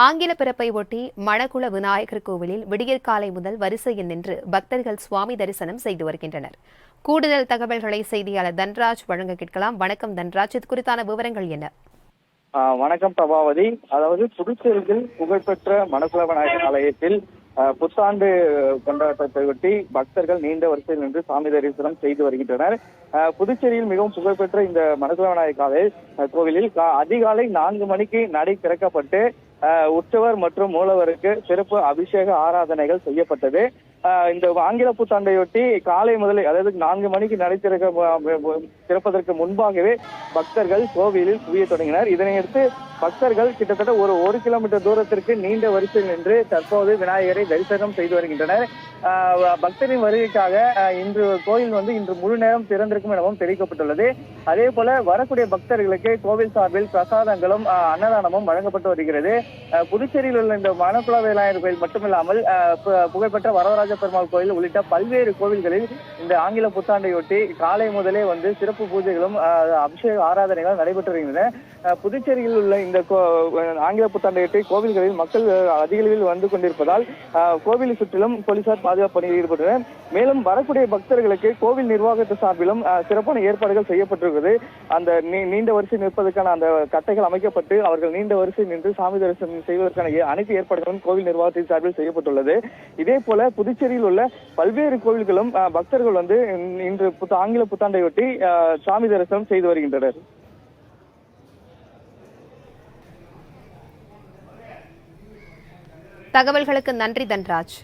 ஆங்கில பிறப்பை ஒட்டி மணக்குள விநாயகர் கோவிலில் விடியற்காலை முதல் வரிசையில் நின்று பக்தர்கள் சுவாமி தரிசனம் செய்து வருகின்றனர். கூடுதல் தகவல்களை செய்தியாளர் தன்ராஜ் வழங்க கேட்கலாம். வணக்கம் தன்ராஜ், இது குறித்தான விவரங்கள் என்ன? வணக்கம் பிரபாவதி. அதாவது புதுச்சேரியில் புகழ்பெற்ற மணக்குள விநாயகர் ஆலயத்தில் புத்தாண்டு கொண்டாட்டத்தையொட்டி பக்தர்கள் நீண்ட வரிசையில் நின்று சாமி தரிசனம் செய்து வருகின்றனர். புதுச்சேரியில் மிகவும் புகழ்பெற்ற இந்த மணக்குள விநாயகர் கோவிலில் அதிகாலை 4 மணிக்கு நடை திறக்கப்பட்டு உற்சவர் மற்றும் மூலவருக்கு சிறப்பு அபிஷேக ஆராதனைகள் செய்யப்பட்டது. இந்த ஆங்கில புத்தாண்டையொட்டி காலை முதலே, அதாவது 4 மணிக்கு நடை திறப்பதற்கு முன்பாகவே பக்தர்கள் கோவிலில் குவிய தொடங்கினர். இதனையடுத்து பக்தர்கள் கிட்டத்தட்ட ஒரு 1 கிலோமீட்டர் தூரத்திற்கு நீண்ட வரிசையில் நின்று தற்போது விநாயகரை தரிசனம் செய்து வருகின்றனர். பக்தரின் வருகைக்காக இன்று கோயில் இன்று முழு நேரம் திறந்திருக்கும் எனவும் தெரிவிக்கப்பட்டுள்ளது. அதே போல வரக்கூடிய பக்தர்களுக்கு கோவில் சார்பில் பிரசாதங்களும் அன்னதானமும் வழங்கப்பட்டு வருகிறது. புதுச்சேரியில் உள்ள இந்த மணக்குள விநாயகர் கோயில் மட்டுமில்லாமல் புகழ்பெற்ற வரதராஜ பெருமாள் கோயில் உள்ளிட்ட பல்வேறு கோவில்களில் இந்த ஆங்கில புத்தாண்டையொட்டி காலை முதலே சிறப்பு பூஜைகளும் அபிஷேக ஆராதனைகளும் நடைபெற்று வருகின்றன. புதுச்சேரியில் உள்ள இந்த ஆங்கில புத்தாண்டையொட்டி கோவில்களில் மக்கள் அதிக அளவில் வந்து கொண்டிருப்பதால் கோவிலை சுற்றிலும் போலீசார் பாதுகாப்பு பணியில் ஈடுபட்டனர். மேலும் வரக்கூடிய பக்தர்களுக்கு கோவில் நிர்வாகத்து சார்பிலும் சிறப்பான ஏற்பாடுகள் செய்யப்பட்டிருக்கிறது. அந்த நீண்ட வரிசை நிற்பதற்கான அந்த கட்டைகள் அமைக்கப்பட்டு அவர்கள் நீண்ட வரிசை நின்று சாமி தரிசனம் செய்வதற்கான அனைத்து ஏற்பாடுகளும் கோவில் நிர்வாகத்தின் சார்பில் செய்யப்பட்டுள்ளது. இதே போல புதுச்சேரியில் உள்ள பல்வேறு கோவில்களும் பக்தர்கள் இன்று ஆங்கில புத்தாண்டையொட்டி சாமி தரிசனம் செய்து வருகின்றனர். தகவல்களுக்கு நன்றி தன்ராஜ்.